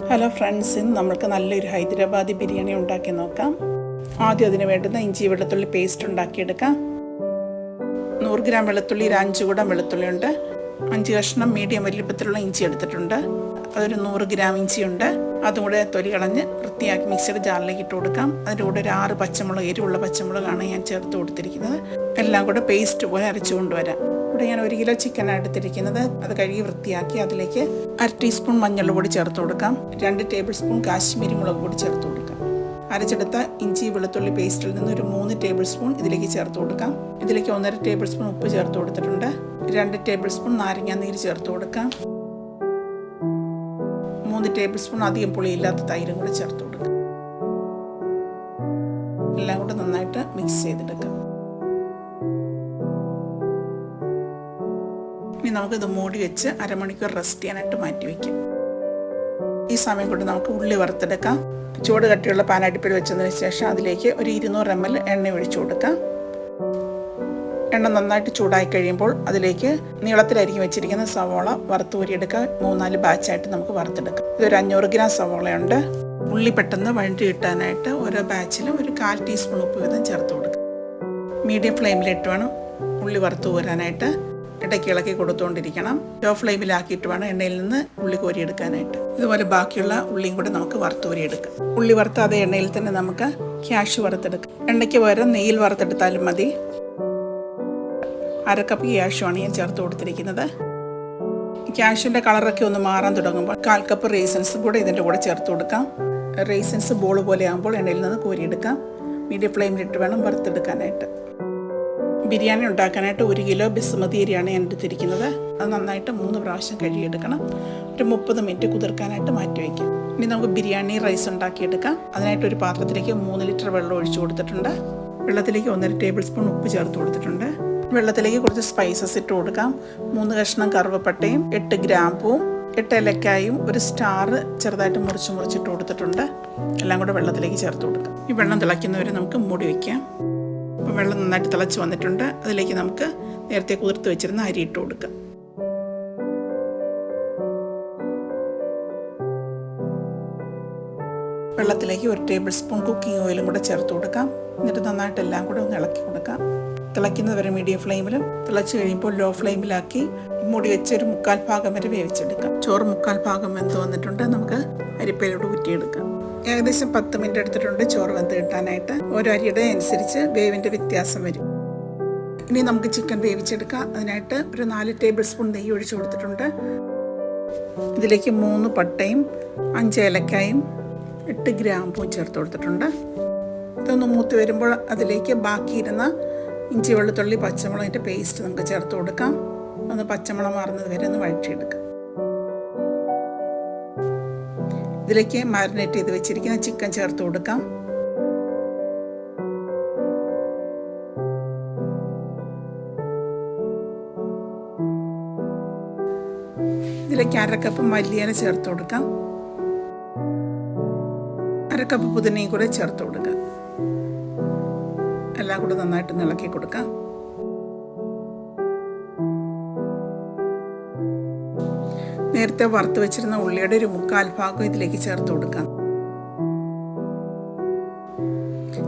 Hello friends, ഇന്ന് നമ്മൾക്ക് നല്ലൊരു ഹൈദരാബാദി ബിരിയാണി ഉണ്ടാക്കി നോക്കാം. ആദ്യം അതിന് വേണ്ടുന്ന ഇഞ്ചി വെളുത്തുള്ളി പേസ്റ്റ് ഉണ്ടാക്കിയെടുക്കാം. 100 ഗ്രാം വെളുത്തുള്ളി, 5 കുടം വെളുത്തുള്ളി ഉണ്ട്. 5 കഷ്ണം മീഡിയം വലിപ്പത്തിലുള്ള ഇഞ്ചി എടുത്തിട്ടുണ്ട്. അതൊരു 100 ഗ്രാം ഇഞ്ചിയുണ്ട്. അതും കൂടെ തൊലി കളഞ്ഞ് വൃത്തിയാക്കി മിക്സിയുടെ ജാറിലേക്ക് ഇട്ട് കൊടുക്കാം. അതിൻ്റെ കൂടെ ഒരു 6 പച്ചമുളക്, എരിവുള്ള പച്ചമുളകാണ് ഞാൻ ചേർത്ത് കൊടുത്തിരിക്കുന്നത്. എല്ലാം കൂടെ പേസ്റ്റ് പോലെ അരച്ചു കൊണ്ടുവരാം. ഇവിടെ ഞാൻ 1 കിലോ ചിക്കനാണ് എടുത്തിരിക്കുന്നത്. അത് കഴുകി വൃത്തിയാക്കി അതിലേക്ക് 1/2 ടീസ്പൂൺ മഞ്ഞൾപ്പൊടി ചേർത്ത് കൊടുക്കാം. 2 ടേബിൾ സ്പൂൺ കാശ്മീരി മുളക് പൊടി ചേർത്ത് കൊടുക്കാം. അരച്ചെടുത്ത ഇഞ്ചി വെളുത്തുള്ളി പേസ്റ്റിൽ നിന്ന് ഒരു 3 ടേബിൾ സ്പൂൺ ഇതിലേക്ക് ചേർത്ത് കൊടുക്കാം. ഇതിലേക്ക് 1.5 ടേബിൾ സ്പൂൺ ഉപ്പ് ചേർത്ത് കൊടുത്തിട്ടുണ്ട്. 2 ടേബിൾ സ്പൂൺ നാരങ്ങാ നീര് ചേർത്ത് കൊടുക്കാം. 3 ടേബിൾ സ്പൂൺ അധികം പുളിയില്ലാത്ത തൈരും കൂടെ ചേർത്ത് കൊടുക്കാം. എല്ലാം കൂടെ നന്നായിട്ട് മിക്സ് ചെയ്തെടുക്കാം. ഇനി നമുക്കിത് മൂടി വെച്ച് അരമണിക്കൂർ റെസ്റ്റ് ചെയ്യാനായിട്ട് മാറ്റി വയ്ക്കാം. ഈ സമയം കൊണ്ട് നമുക്ക് ഉള്ളി വറുത്തെടുക്കാം. ചൂട് കട്ടിയുള്ള പാൻ അടുപ്പിൽ വെച്ചതിന് ശേഷം അതിലേക്ക് ഒരു 200 ml എണ്ണ ഒഴിച്ചു കൊടുക്കാം. എണ്ണ നന്നായിട്ട് ചൂടായി കഴിയുമ്പോൾ അതിലേക്ക് നീളത്തിലരിഞ്ഞ് വെച്ചിരിക്കുന്ന സവോള വറുത്ത് ഊരിയെടുക്കാം. 3-4 ബാച്ചായിട്ട് നമുക്ക് വറുത്തെടുക്കാം. ഇതൊരു 500 ഗ്രാം സവോളയുണ്ട്. ഉള്ളി പെട്ടെന്ന് വഴറ്റി കിട്ടാനായിട്ട് ഓരോ ബാച്ചിലും ഒരു 1/4 ടീസ്പൂൺ ഉപ്പ് വീതം ചേർത്ത് കൊടുക്കാം. മീഡിയം ഫ്ലെയിമിലിട്ട് വേണം ഉള്ളി വറുത്ത് ഊരാനായിട്ട്. ഇടയ്ക്ക് ഇളക്കി കൊടുത്തുകൊണ്ടിരിക്കണം. ലോ ഫ്ലെയിമിലാക്കിയിട്ട് വേണം എണ്ണയിൽ നിന്ന് ഉള്ളി കോരിയെടുക്കാനായിട്ട്. ഇതുപോലെ ബാക്കിയുള്ള ഉള്ളിയും കൂടെ നമുക്ക് വറുത്തൂരിയെടുക്കാം. ഉള്ളി വറുത്ത അതേ എണ്ണയിൽ തന്നെ നമുക്ക് ക്യാഷ് വറുത്തെടുക്കാം. എണ്ണയ്ക്ക് പകരം നെയ്യിൽ വറുത്തെടുത്താലും മതി. 1/2 കപ്പ് ക്യാഷുമാണ് ഞാൻ ചേർത്ത് കൊടുത്തിരിക്കുന്നത്. ക്യാഷിൻ്റെ കളറൊക്കെ ഒന്ന് മാറാൻ തുടങ്ങുമ്പോൾ 1/4 കപ്പ് റേസൻസും കൂടെ ഇതിൻ്റെ കൂടെ ചേർത്ത് കൊടുക്കാം. റേസൻസ് ബോൾ പോലെ ആകുമ്പോൾ എണ്ണയിൽ നിന്ന് കോരിയെടുക്കാം. മീഡിയം ഫ്ലെയിമിലിട്ട് വേണം വറുത്തെടുക്കാനായിട്ട്. ബിരിയാണി ഉണ്ടാക്കാനായിട്ട് 1 കിലോ ബസുമതി അരിയാണ് ഞാൻ എടുത്തിരിക്കുന്നത്. അത് നന്നായിട്ട് 3 പ്രാവശ്യം കഴുകിയെടുക്കണം. ഒരു 30 മിനിറ്റ് കുതിർക്കാനായിട്ട് മാറ്റി വയ്ക്കാം. ഇനി നമുക്ക് ബിരിയാണി റൈസ് ഉണ്ടാക്കിയെടുക്കാം. അതിനായിട്ട് ഒരു പാത്രത്തിലേക്ക് 3 ലിറ്റർ വെള്ളം ഒഴിച്ചു കൊടുത്തിട്ടുണ്ട്. വെള്ളത്തിലേക്ക് 1.5 ടേബിൾ സ്പൂൺ ഉപ്പ് ചേർത്ത് കൊടുത്തിട്ടുണ്ട്. വെള്ളത്തിലേക്ക് കുറച്ച് സ്പൈസസ് ഇട്ട് കൊടുക്കാം. 3 കഷ്ണം കറുവപ്പട്ടയും 8 ഗ്രാമ്പൂവും 8 ഏലക്കായും ഒരു സ്റ്റാർ ചെറുതായിട്ട് മുറിച്ചിട്ട് കൊടുത്തിട്ടുണ്ട്. എല്ലാം കൂടെ വെള്ളത്തിലേക്ക് ചേർത്ത് കൊടുക്കാം. ഈ വെള്ളം തിളയ്ക്കുന്നവരെ നമുക്ക് മൂടി വയ്ക്കാം. അപ്പോൾ വെള്ളം നന്നായിട്ട് തിളച്ച് വന്നിട്ടുണ്ട്. അതിലേക്ക് നമുക്ക് നേരത്തെ കുതിർത്ത് വെച്ചിരുന്ന അരി ഇട്ട് കൊടുക്കാം. വെള്ളത്തിലേക്ക് 1 ടേബിൾ സ്പൂൺ കുക്കിംഗ് ഓയിലും കൂടെ ചേർത്ത് കൊടുക്കാം. എന്നിട്ട് നന്നായിട്ട് എല്ലാം കൂടെ ഒന്ന് ഇളക്കി കൊടുക്കാം. തിളയ്ക്കുന്നത് വരെ മീഡിയം ഫ്ലെയിമിലും, തിളച്ച് കഴിയുമ്പോൾ ലോ ഫ്ലെയിമിലാക്കി മൂടി വെച്ച് ഒരു 1/4 ഭാഗം വരെ വേവിച്ചെടുക്കാം. ചോറ് 1/4 ഭാഗം വെന്ത് വന്നിട്ടുണ്ട്. നമുക്ക് അരിപ്പയിലോട്ട് ഊറ്റിയെടുക്കാം. ഏകദേശം 10 മിനിറ്റ് എടുത്തിട്ടുണ്ട് ചോറ് വെന്ത് കിട്ടാനായിട്ട്. ഓരോ അരിയുടെ അനുസരിച്ച് വേവിൻ്റെ വ്യത്യാസം വരും. ഇനി നമുക്ക് ചിക്കൻ വേവിച്ചെടുക്കാം. അതിനായിട്ട് ഒരു 4 ടേബിൾ സ്പൂൺ നെയ്യ് ഒഴിച്ചു കൊടുത്തിട്ടുണ്ട്. ഇതിലേക്ക് 3 പട്ടയും 5 ഏലക്കായും 8 ഗ്രാമ്പൂവും ചേർത്ത് കൊടുത്തിട്ടുണ്ട്. ഇതൊന്ന് മൂത്ത് വരുമ്പോൾ അതിലേക്ക് ബാക്കിയിരുന്ന ഇഞ്ചി വെളുത്തുള്ളി പച്ചമുളകിൻ്റെ പേസ്റ്റ് നമുക്ക് ചേർത്ത് കൊടുക്കാം. ഒന്ന് പച്ചമുളക് മാറുന്നത് വരെ ഒന്ന് വഴറ്റിയെടുക്കാം. ഇതിലേക്ക് മാരിനേറ്റ് ചെയ്ത് വെച്ചിരിക്കുന്ന ചിക്കൻ ചേർത്ത് കൊടുക്കാം. ഇതിലേക്ക് 1/2 കപ്പ് മല്ലിയില ചേർത്ത് കൊടുക്കാം. 1/2 കപ്പ് പുതിനയും കൂടെ ചേർത്ത് കൊടുക്കാം. എല്ലാം കൂടെ നന്നായിട്ട് ഇളക്കി കൊടുക്കാം. നേരത്തെ വറുത്ത് വെച്ചിരുന്ന ഉള്ളിയുടെ ഒരു 1/4 ഭാഗം ഇതിലേക്ക് ചേർത്ത് കൊടുക്കാം.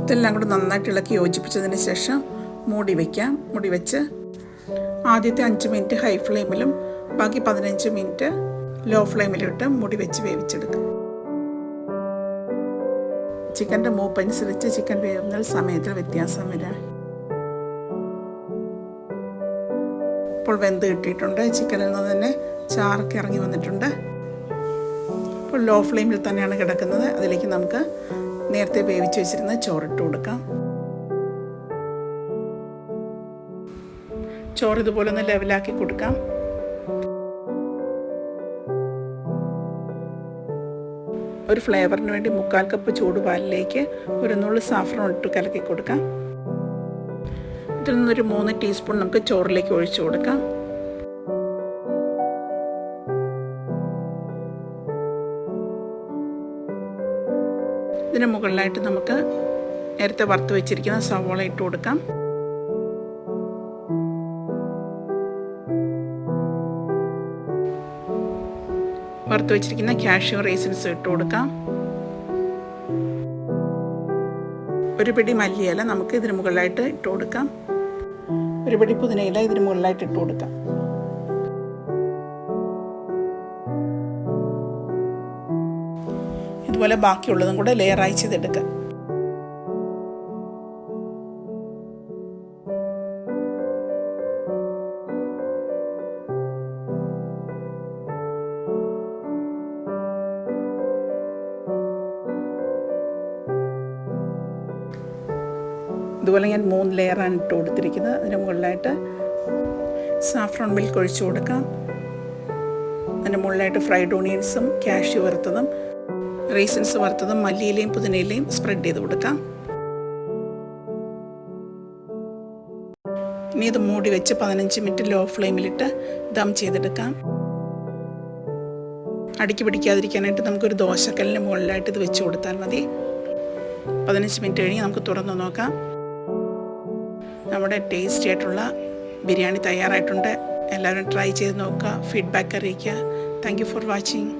ഇതെല്ലാം കൂടെ നന്നായിട്ട് ഇളക്കി യോജിപ്പിച്ചതിന് ശേഷം മൂടി വയ്ക്കാം. മൂടി വെച്ച് ആദ്യത്തെ 5 മിനിറ്റ് ഹൈ ഫ്ലെയിമിലും ബാക്കി 15 മിനിറ്റ് ലോ ഫ്ലെയിമിലിട്ട് മൂടി വെച്ച് വേവിച്ചെടുക്കാം. ചിക്കൻ്റെ മൂപ്പനുസരിച്ച് ചിക്കൻ വേവുന്ന സമയത്തിൽ വ്യത്യാസം വരാം. ഇപ്പോൾ വെന്ത് കിട്ടിയിട്ടുണ്ട്. ചിക്കനിൽ നിന്ന് തന്നെ ചാറൊക്കെ ഇറങ്ങി വന്നിട്ടുണ്ട്. ഇപ്പോൾ ലോ ഫ്ലെയിമിൽ തന്നെയാണ് കിടക്കുന്നത്. അതിലേക്ക് നമുക്ക് നേരത്തെ വേവിച്ച് വെച്ചിരുന്ന ചോറിട്ട് കൊടുക്കാം. ചോറ് ഇതുപോലെ ഒന്ന് ലെവലാക്കി കൊടുക്കാം. ഒരു ഫ്ലേവറിന് വേണ്ടി 1/4 കപ്പ് ചൂടുപാലിലേക്ക് ഒരു നുള്ളു സാഫ്രോൺ ഇട്ട് കലക്കി കൊടുക്കാം. ഇതിൽ നിന്നൊരു 3 ടീസ്പൂൺ നമുക്ക് ചോറിലേക്ക് ഒഴിച്ചു കൊടുക്കാം. ഇതിന് മുകളിലായിട്ട് നമുക്ക് നേരത്തെ വറുത്ത് വെച്ചിരിക്കുന്ന സവോള ഇട്ട് കൊടുക്കാം. വറുത്ത് വെച്ചിരിക്കുന്ന കാഷ്യൂ റേസിൻസും ഇട്ട് കൊടുക്കാം. ഒരു പിടി മല്ലിയില നമുക്ക് ഇതിന് മുകളിലായിട്ട് ഇട്ട് കൊടുക്കാം. ഒരു പിടി പുതിനയില ഇതിന് മുകളിലായിട്ട് ഇട്ട് കൊടുക്കാം. ഇതുപോലെ ബാക്കിയുള്ളതും കൂടെ ലെയറായി ചെയ്തെടുക്കാം. ഇതുപോലെ ഞാൻ 3 ലെയറാണ് ഇട്ട് കൊടുത്തിരിക്കുന്നത്. അതിന് മുകളിലായിട്ട് സാഫ്രോൺ മിൽക്ക് ഒഴിച്ചു കൊടുക്കാം. അതിന് മുകളിലായിട്ട് ഫ്രൈഡ് ഓണിയൻസും കാഷ്യൂ വറുത്തതും റേസിൻസ് വറുത്തതും മല്ലിയിലയും പുതിനയിലയും സ്പ്രെഡ് ചെയ്ത് കൊടുക്കാം. ഇനി ഇത് മൂടി വെച്ച് 15 മിനിറ്റ് ലോ ഫ്ലെയിമിലിട്ട് ദം ചെയ്തെടുക്കാം. അടുക്കി പിടിക്കാതിരിക്കാനായിട്ട് നമുക്കൊരു ദോശക്കല്ലിന് മുകളിലായിട്ട് ഇത് വെച്ച് കൊടുത്താൽ മതി. 15 മിനിറ്റ് കഴിഞ്ഞ് നമുക്ക് തുറന്ന് നോക്കാം. നമ്മുടെ ടേസ്റ്റി ആയിട്ടുള്ള ബിരിയാണി തയ്യാറായിട്ടുണ്ട്. എല്ലാവരും ട്രൈ ചെയ്ത് നോക്കുക, ഫീഡ്ബാക്ക് അറിയിക്കുക. Thank you for watching.